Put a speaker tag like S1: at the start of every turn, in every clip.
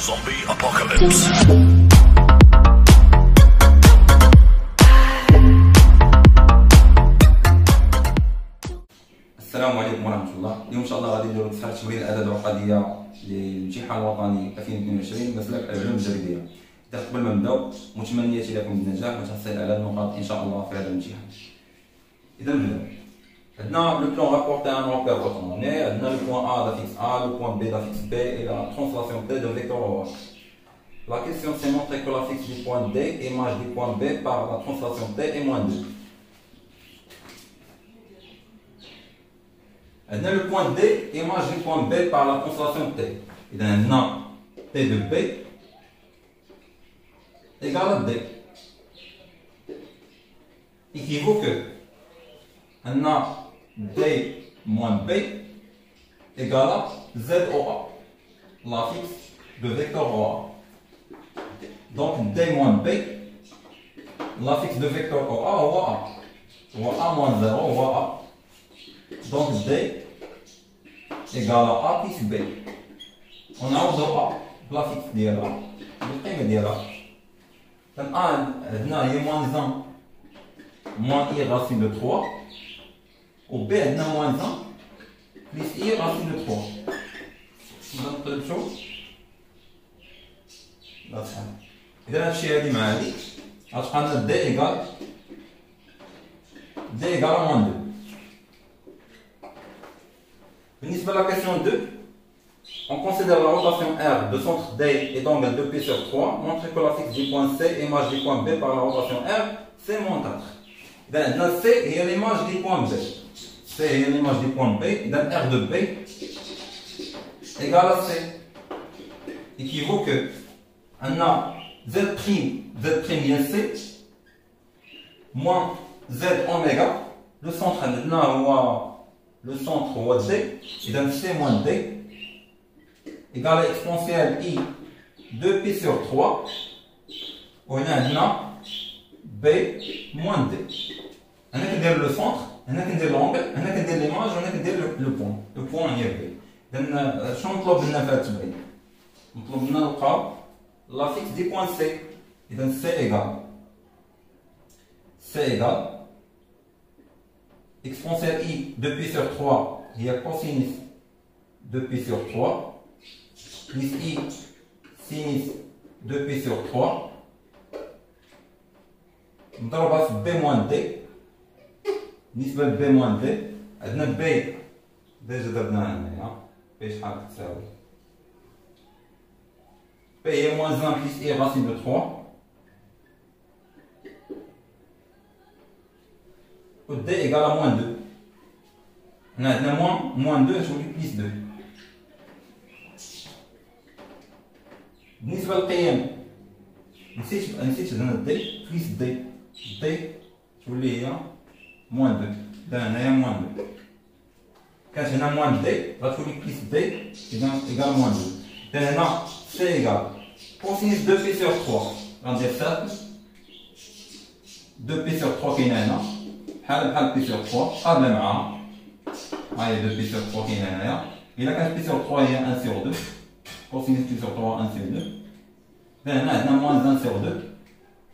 S1: Zombie Apocalypse.
S2: السلام عليكم ورحمة الله. اليوم إن شاء الله غادي نديرو تصحيح تمرين الأعداد الرقمية للامتحان الوطني 2022 مسلك العلوم الجبرية. قبل ما نبداو متمنياتي لكم بالنجاح وتحصيل على النقاط إن شاء الله في هذا الامتحان. إذا نبداو. عندنا لو بلان رابورتي ان روبير اوتونومي، عندنا لو بوان A d'affixe A, le point B d'affixe B et la translation T de vecteur O. La question c'est montrer que l'affixe du point D est image du point B par la translation T est moins 2. عندنا le point D image du point B par la translation T. إذا عندنا T de B égale à D. Équivaut que عندنا D moins B égale à ZOA, l'affixe de vecteur OA. Donc D moins B, l'affixe de vecteur OA, OA. OA moins 0, OA. Donc D égale à A plus B. On a OA, l'affixe ديالها بالقيمة ديالها. الآن عندنا هي moins 1 moins I racine de 3. و B عندنا moins 1 plus I racine de 3. نقدر نشوف لا صحيح. إذا هادشي هادي مع هادي غتبقى عندنا D égale à moins 2. بالنسبة à la question 2, on considère la rotation R de centre D et d'angle 2π sur 3, montrer que l'affixe du point C est l'image du point B par la rotation R, c'est moins 4. Donc C est l'image du point B. C est l'image du point B, donc R de B égale à C. Équivaut que on a Z' bien C moins Z oméga, le centre le centre D, et donc C moins D, égale à exponentielle I 2π sur 3, où on a B moins D. On a qu'à dire le centre, on a qu'à dire l'angle, on a qu'à dire l'image, on a qu'à dire le point. Le point est B. Donc, je vais vous demander l'affixe du point C. Et donc, C égale exponentielle I 2π sur 3, il y a cosinus 2π sur 3, plus I sinus 2π sur 3, نضربها في B moins D. بالنسبة ل B moins D عندنا B ديجا درناها هنايا B شحال كتساوي B هي moins 1 plus I racine de 3 و D égale à moins 2. هنا عندنا moins 2 تولي plus 2. بالنسبة للقيم نسيت هنا D plus D D تولي هي moins 2. إذا هنايا moins 2. كانت هنا moins D غتولي plus D إذا égale moins 2. إذا هنا C égale cosinus 2π sur 3 غندير cercle 2π sur 3 كاينة هنا بحال بي سور 3 قابلة معاها ها هي 2 بي سور 3 كاينة هنايا. إلا كانت بي سور 3 هي 1 sur 2 cosinus بي سور 3 1 sur 2. هنا عندنا moins 1 sur 2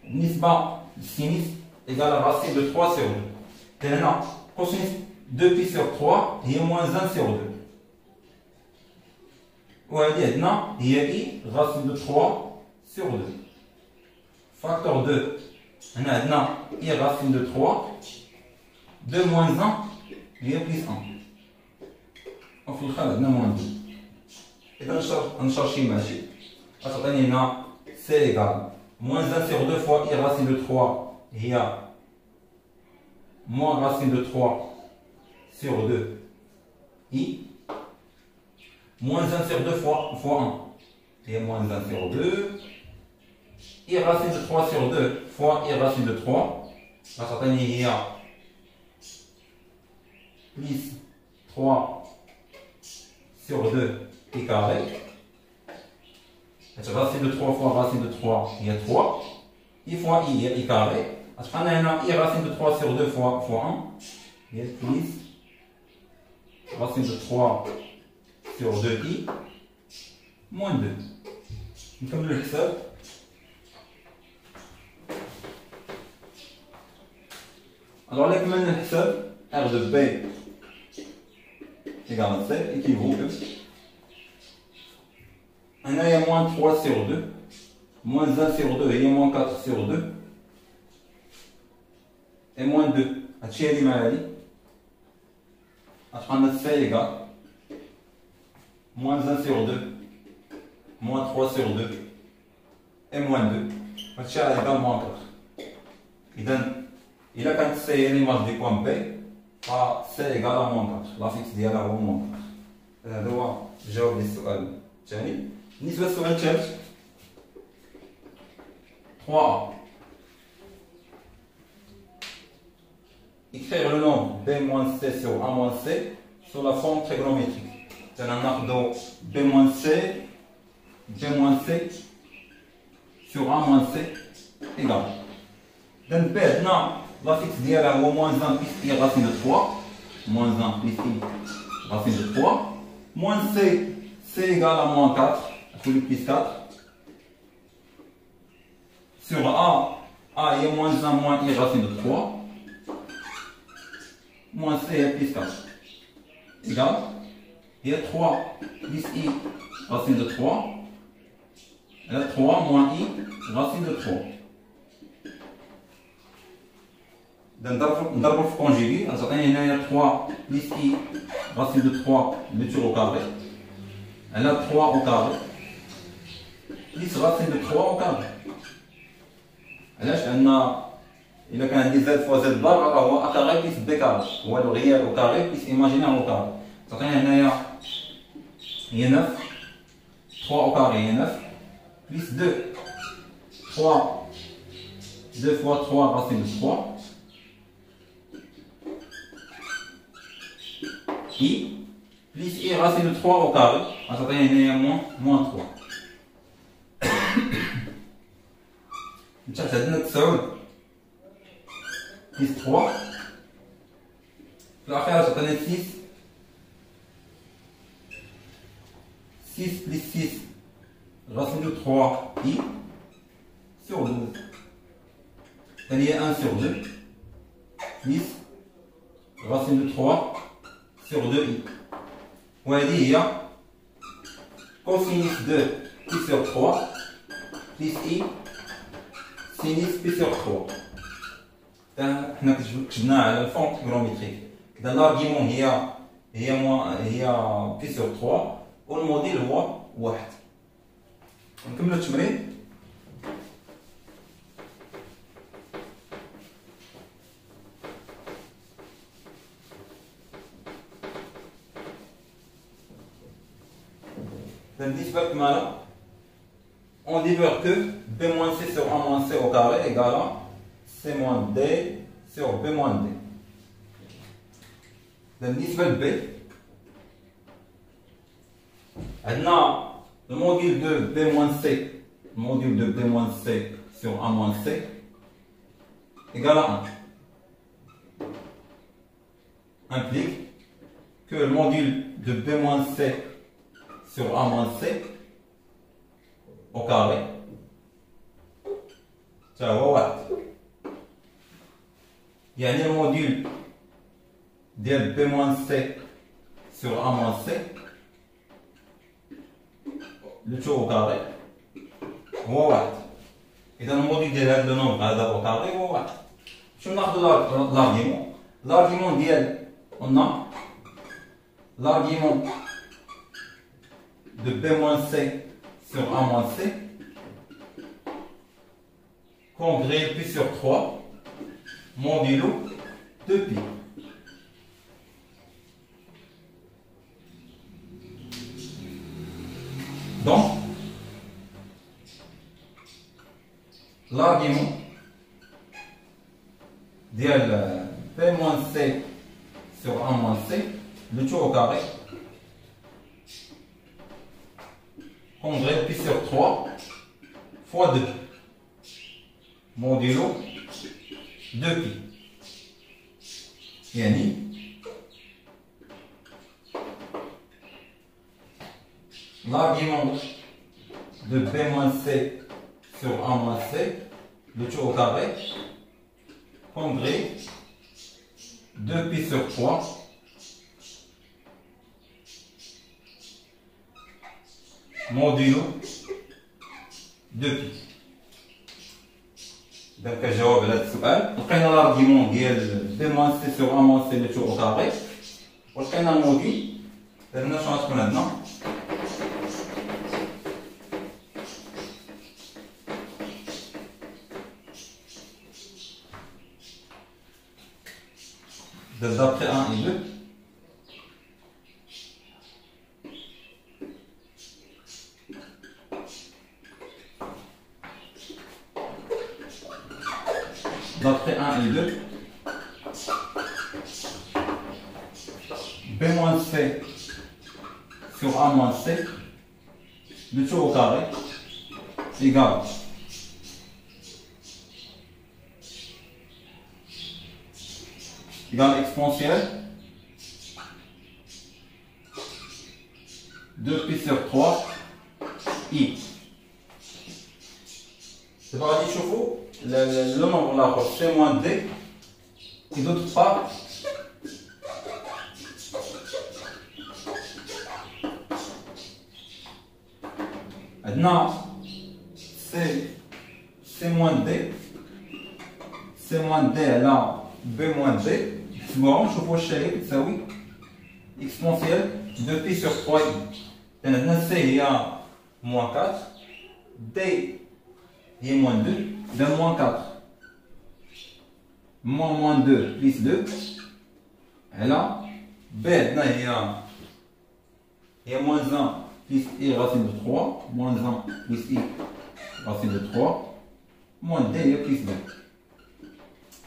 S2: بالنسبة للسينيس إيكال racine de 3 sur 2. هنا cosinus 2 بي sur 3 هي moins 1 sur 2 وهذه عندنا هي I racine de 3 sur 2. Facteur 2 هنا عندنا I racine de 3 2 moins 1 هي plus 1 وفي الآخر عندنا moins 2. إذا نشارجي ماشي غتعطيني هنا C égale moins 1 sur 2 fois I racine de 3 هي moins racine de 3 sur 2 I moins 1 sur 2 fois 1 هي moins 1 sur 2 I racine de 3 sur 2 fois I racine de 3 غتعطيني هي plus 3 sur 2 I carré. Racine de 3 fois racine de 3, il y a 3. I fois I, il y a I carré. On a I racine de 3 sur 2 fois 1. Il y a plus racine de 3 sur 2i moins 2. نكملو الحساب. Alors là, كملنا الحساب R de B égale C équivaut que هنايا moins 3 sur 2 moins 1 sur 2 هي moins 4 sur 2 et moins 2 هادشي هادي مع هادي غتبقى لنا C égale moins 1 sur 2 moins 3 sur 2 et moins 2 هادشي égale moins 4. إذا إلا كانت C هي l'image du point B ف C égale à moins 4 لا فيكس ديالها هو moins 4. هذا هو الجواب للسؤال الثاني. بالنسبة للسؤال الثالث 3A. Écrire le nombre B moins C sur A moins C sur la forme trigonométrique. On a B moins C sur A moins C égale. Donc B, la fixe d'IA est moins 1 plus I racine de 3. Moins 1 plus I racine de 3. Moins C égale à moins 4. Plus 4. Sur A il y a moins 1 moins I racine de 3. Moins C est plus 4. Égale. Il y a 3 plus I racine de 3. Il y a 3 moins I racine de 3. نضربو في كونجيغي غتعطيني هنايا 3 بليس I racine de 3 متر au carré على 3 au carré بليس racine de 3 au carré. علاش؟ لأن إلا كان عندي Z فوا Z بار راه هو A carré بليس B carré هو لو ريال au carré بليس imaginaire au carré. تعطيني هنايا هي 9 3 au carré هي 9 بليس 2 3 2 fois 3 racine de 3 I plus I racine de 3 au carré, غتعطيني هنايا moins 3. نتاع عندنا 9 plus 3 في الأخير غتعطيني 6 plus 6 racine de 3 I sur 12. ثاني هي 1 sur 2 plus racine de 3 sur 2i. وهذه هي cosinus 2 pi sur 3 plus i sinus pi sur 3. حنا كتبناها على الفورم تريغونوميتريك. كذا لارغيمون هي pi sur 3 والموديل هو 1. نكملو التمرين. بالنسبة للكمالة on libère que B moins C sur A moins C au carré égale à C moins D sur B moins D. بالنسبة ل B عندنا le module de B moins C sur A moins C égale à 1 implique que le module de B moins C sur A moins C au carré ça هو 1. يعني الموديل ديال B moins C sur A moins C le tout au carré هو 1. إذا الموديل ديال هذا النومبر هذا au carré هو 1. شنو ناخذ l'argument ديال قلنا l'argument de B moins C sur A moins C congrès pi sur 3 modulo 2pi. Donc l'argument de P moins C sur A moins C le tout au carré congrès pi sur 3 fois 2 modulo 2pi. يعني l'argument de B moins C sur A moins C, le tout au carré, congrès 2pi sur 3 modulo 2pi. Donc, جواب على هذا السؤال. لقينا الارغيومون ديال B moins C sur A moins C le tout au carré. ولقينا الموديل. درنا شنو غتكون عندنا؟ d'après 1 et 2. D'après 1 et 2. B moins C sur A moins C, le tout au carré, égale exponentielle 2pi sur 3 i. C'est pas dit chauffe le nombre là pour C moins D et d'autre part maintenant C moins D là B moins D نشوفوا واش هي بتساوي exponentielle 2pi sur 3i. لأن عندنا C هي moins 4 D هي moins 2 إذا moins 4 moins 2 plus 2 على B عندنا هي moins 1 plus i racine de 3 moins 1 plus i racine de 3 moins D هي plus 2.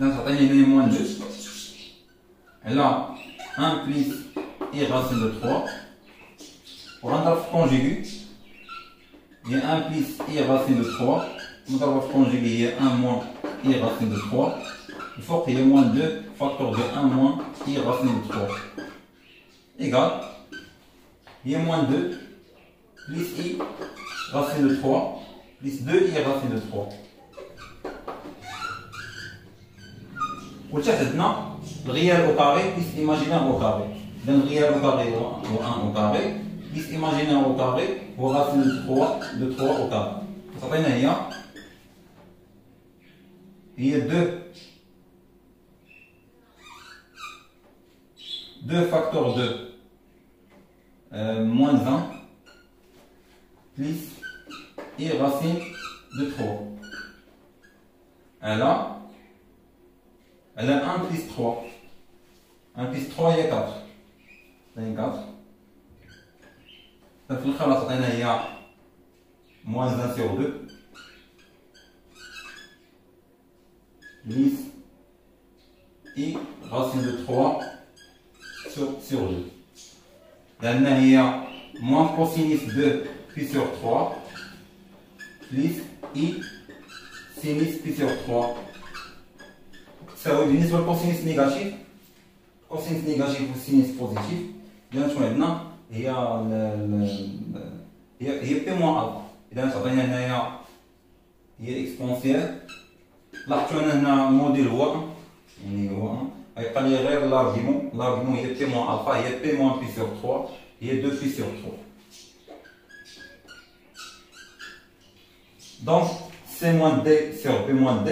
S2: إذا تعطيني هنا moins 2 là 1 plus i racine de 3 pour un conjugué il y a 1 plus i racine de 3 on conjugué il y a 1 moins i racine de 3 il faut qu'il y ait moins 2 facteur de 1 moins i racine de 3 égale il y a moins 2 plus i racine de 3 plus 2 i racine de 3 وتحت عندنا الريال au carré plus l'imaginaire au carré. Donc le réel au carré ou 1 au carré plus l'imaginaire au carré ou racine de 3 au carré. Ça fait il y a 2 facteurs de moins 1 plus i racine de 3. Elle a 1 plus 3. 1 plus 3 il y a 4. Il y a 4. Donc, il y a moins 1 sur 2. Plus i racine de 3 sur 2. Là, il y a moins cosinus 2 pi sur 3. Plus i sinus pi sur 3. Ça veut dire que le cosinus négatif ou sinus positif, bien sûr, maintenant, il y a P moins alpha. Il y a exponentielle. Là, tu as un modèle هو 1. Il y a l'argument. L'argument, il y a P moins alpha, il y a P moins pi sur 3, il y a 2 pi sur 3. Donc, C moins D sur P moins D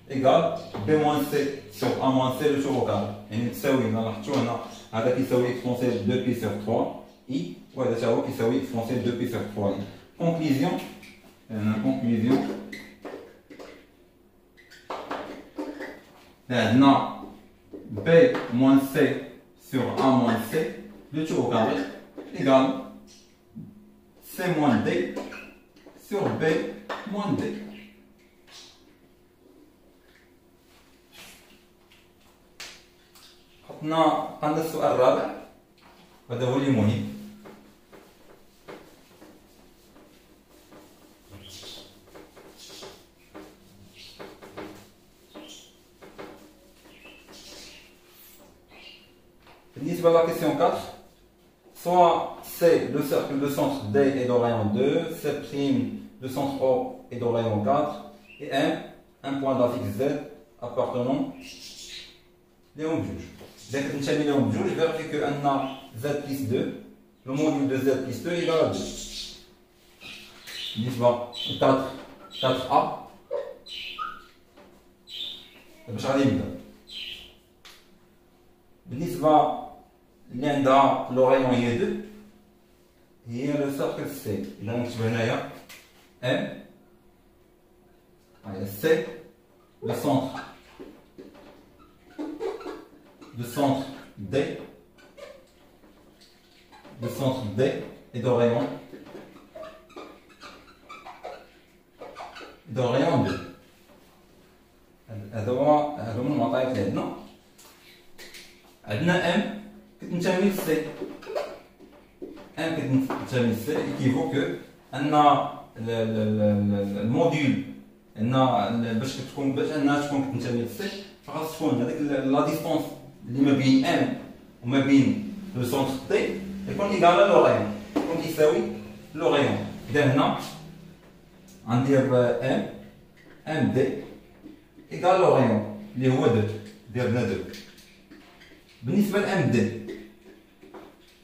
S2: égale B moins C sur A moins C le tout au carré. يعني تساوي نحطو هنا هذا كيساوي exponentielle 2 pi sur 3 i وهذا تا هو كيساوي exponentielle 2 pi sur 3 i. Conclusion. عندنا B moins C sur A moins C le tout au carré égale C moins D sur B moins D. عندنا السؤال الرابع وهذا هو اللي مهم. بالنسبة لا question 4 soit C, le cercle de centre D est de rayon 2, C', le centre O est de rayon 4, et M, un point d'affixe Z appartenant لهم بجوج. إذا كنت نسمي لهم بجوج فيريفي أن Z plus 2 le module de Z plus 2 est égal à 2. بالنسبة ل 4A باش غادي نبدا. بالنسبة اللي عندها لو رايون هي 2 هي لو سيركل سي. إذا نكتب هنايا M C le centre D est de rayon 2. هذا هو المعطيات اللي عندنا M كتنتمي ل C. M كتنتمي ل C équivaut que أن الموديل باش انها تكون كتنتمي ل C فخاص تكون هذيك لا ديستونس اللي ما بين M وما بين لو سونتر D يكون إيكال لو رايون، يكون كيساوي لو رايون. إذا هنا غندير M D إيكال لو رايون اللي هو 2 درنا 2. بالنسبة ل M D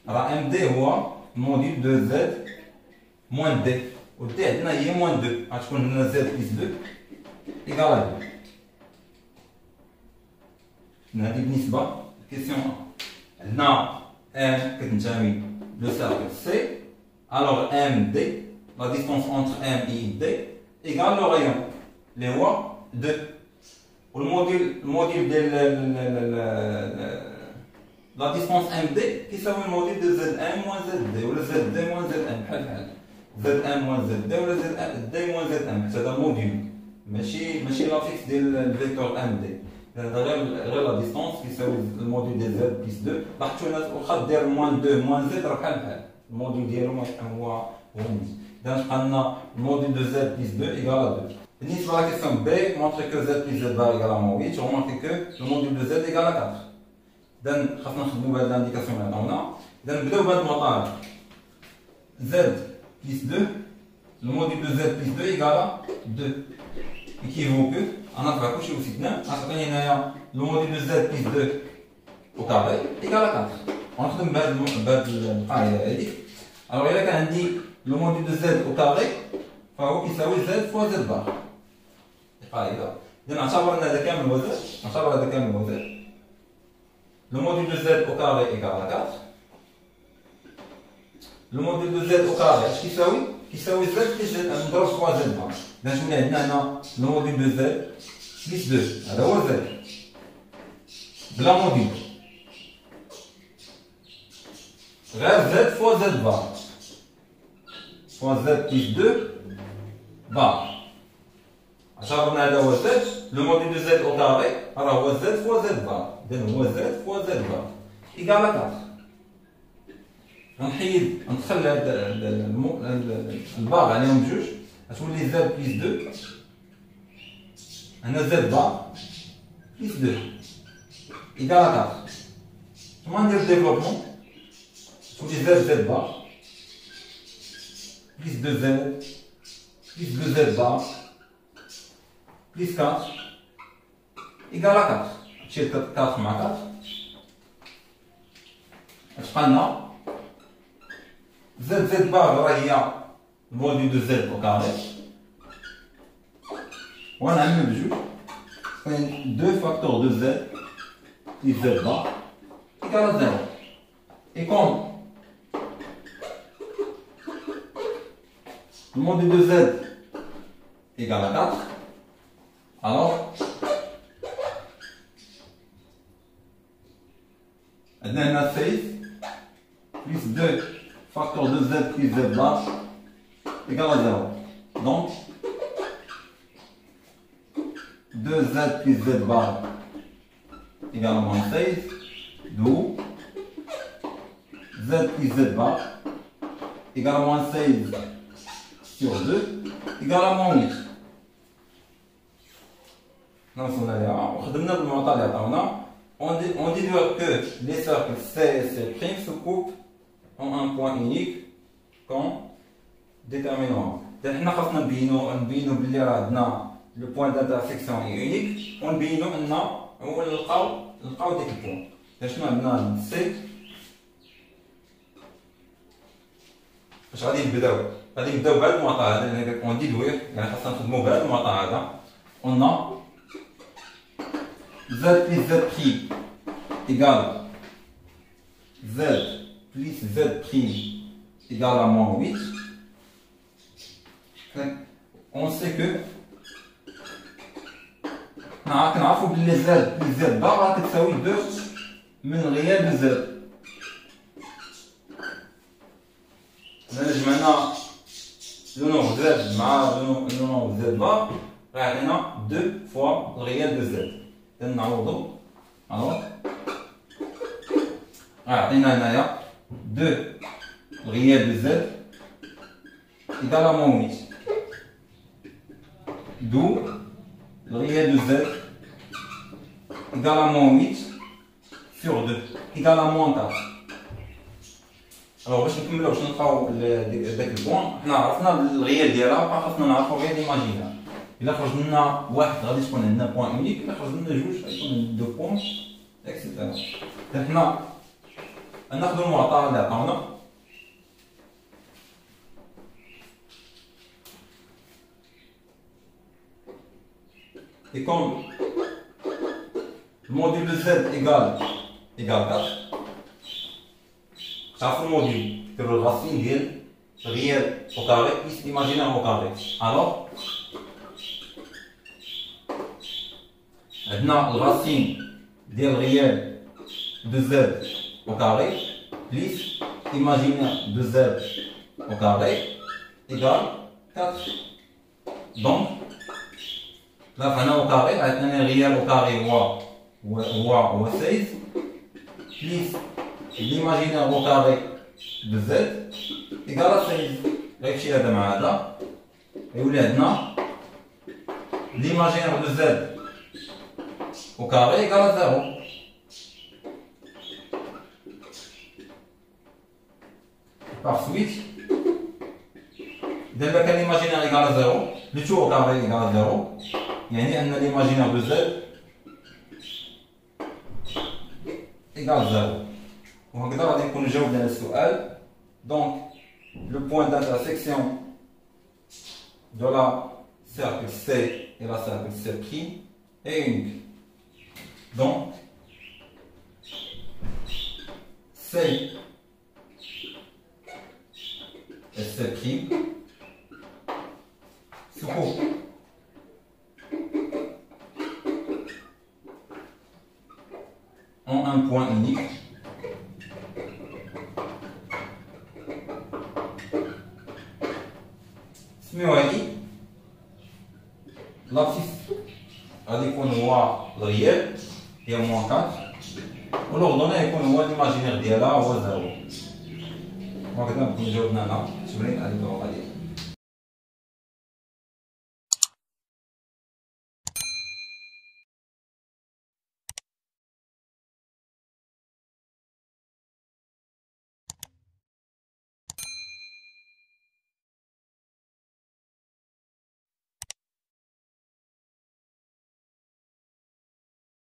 S2: راه M D هو موديل دو Z موان D و D عندنا هي موان 2 غتكون هنا Z بلس 2 إيكال 2. هذه بالنسبة لكيسيون عندنا M كتنتمي لو سيركل C alors M D la distance entre M et D égale le rayon اللي هو 2 والموديل ديال لا ديستونس M D كيساوي الموديل دو ZM موان ZD ولا ZD موان ZM بحال ZM موان ZD ولا ZD موان ZM حتى هذا موديل ماشي لافيكس ديال الفيكتور M D. هذا غير لا ديستونس كيساوي الموديل ديال Z بلس 2. لاحظتوا الناس واخا دير موان 2 موان Z راه بحال الموديل ديالو هو نفس. إذا بقى لنا الموديل دو Z بلس 2 إيكال 2. بالنسبة لا كيسيون B مونطري كو Z بلس Z بار إيكال 8 ومونطري كو لو موديل دو Z إيكال 4. إذا خاصنا نخدمو بهاد لانديكاسيون اللي عطاونا. إذا نبداو بهاد المعطيات Z بلس 2 لو موديل دو Z بلس 2 إيكال 2 équivaut que غنرفع كلشي وسيدنا غتعطيني هنايا لو موديل دو Z بلس 2 au carré إيكال 4. غنخدم بهاد القاعدة هاديك. alors إلا كان عندي لو موديل دو Z au carré فهو كيساوي Z فوا Z بار. القاعدة إذا نعتبر أن هذا كامل هو Z. Le module de Z au carré égale à 4. Le module de Z au carré, اش كيساوي؟ كيساوي Z plus Z نضرب فوا Z بار. إذا شنو عندنا هنا؟ le module de Z plus 2 هذا هو Z بلا موديل غير Z فوا Z بار فوا Z plus 2 بار. اعتبرنا هذا هو Z le module de Z au carré راه هو Z فوا Z بار. إذا هو Z فوا Z بار إيكال 4. غنخلي هاد البار عليهم بجوج غتولي Z بلس 2 هنا Z بار بلس 2 إيكال 4. ثم ندير ديفلوبمون تولي Z بار بلس 2 Z بلس 2 Z بار بلس 4 إيكال 4. نشيل 4 مع 4 غتبقى لنا Z بار راه هي الموديل دو Z au carré ونعمل بجوج كاين 2 فاكتور دو Z plus Z bar égale à 0. Et comme le module de Z égale à 4, alors on a 6 plus 2 facteur de Z plus Z bar égale à 0. Donc 2Z plus Z bar égale à moins 16, d'où Z plus Z bar égale à moins 16 sur 2 égale à moins 8. On dit que les cercles C et C' se coupent ont un point unique qu'on déterminera. حنا خاصنا نبينو بلي راه عندنا لو بوين d'intersection est unique ونبينو ان هو نلقاو ديك البوين. شنو عندنا سي فاش غادي نبداو بهذا المعطى هذا اللي اون ديدوير يعني خاصنا نخدمو بهذا المعطى هذا. قلنا z plus z prime égale z plus z prime égale à moins 8. On sait que نعرفوا بلي z plus z bar راه تساوي 2 من ريال ب z. إذا جمعنا لو نومبر z مع لو نومبر z bar راه يعطينا 2 فوا الريال ب z. إذا نعوضو الوغ راه يعطينا هنايا 2 الريال ب z إيكال à moins 8. D'où le réel de z égale à moins 8 sur 2 égale à moins 4. Alors باش نكملو باش نلقاو داك البوان حنا عرفنا الريال ديالها بقى خاصنا نعرفو غير ليماجينير. إلا خرج لنا واحد غادي تكون عندنا بوان اونيك، إلا خرج لنا جوج غيكون دو بوان اكسيتيرا. حنا ناخدو المعطى اللي عطاونا et comme le module de z égale 4, ça fait le module que le racine est réel au carré plus l'imaginaire au carré. Alors, maintenant le racine du réel de z au carré plus l'imaginaire de z au carré égale 4. Donc, là, on au carré, un réel au carré ou 16, plus l'imaginaire au carré de z égale à 16. réfléchis à هذا يولي عندنا l'imaginaire de z au carré égale à 0. Par suite, إذا كان l'imaginaire égale à 0, le tout au carré égale à 0. يعني أن l'imaginaire de z égale 0. وهكذا غادي نكون جاوبنا على السؤال. Donc le point d'intersection de la cercle C et la cercle C' est unique. Donc C et C' se coupent. Ont un point unique سميو هادي لابسيس غادي يكون هو الريال ديال موان 4 ولوردوني يكون هو ليماجينير ديالها هو 0. وهكذا نكون جاوبنا على التمرين هذيك الوقت.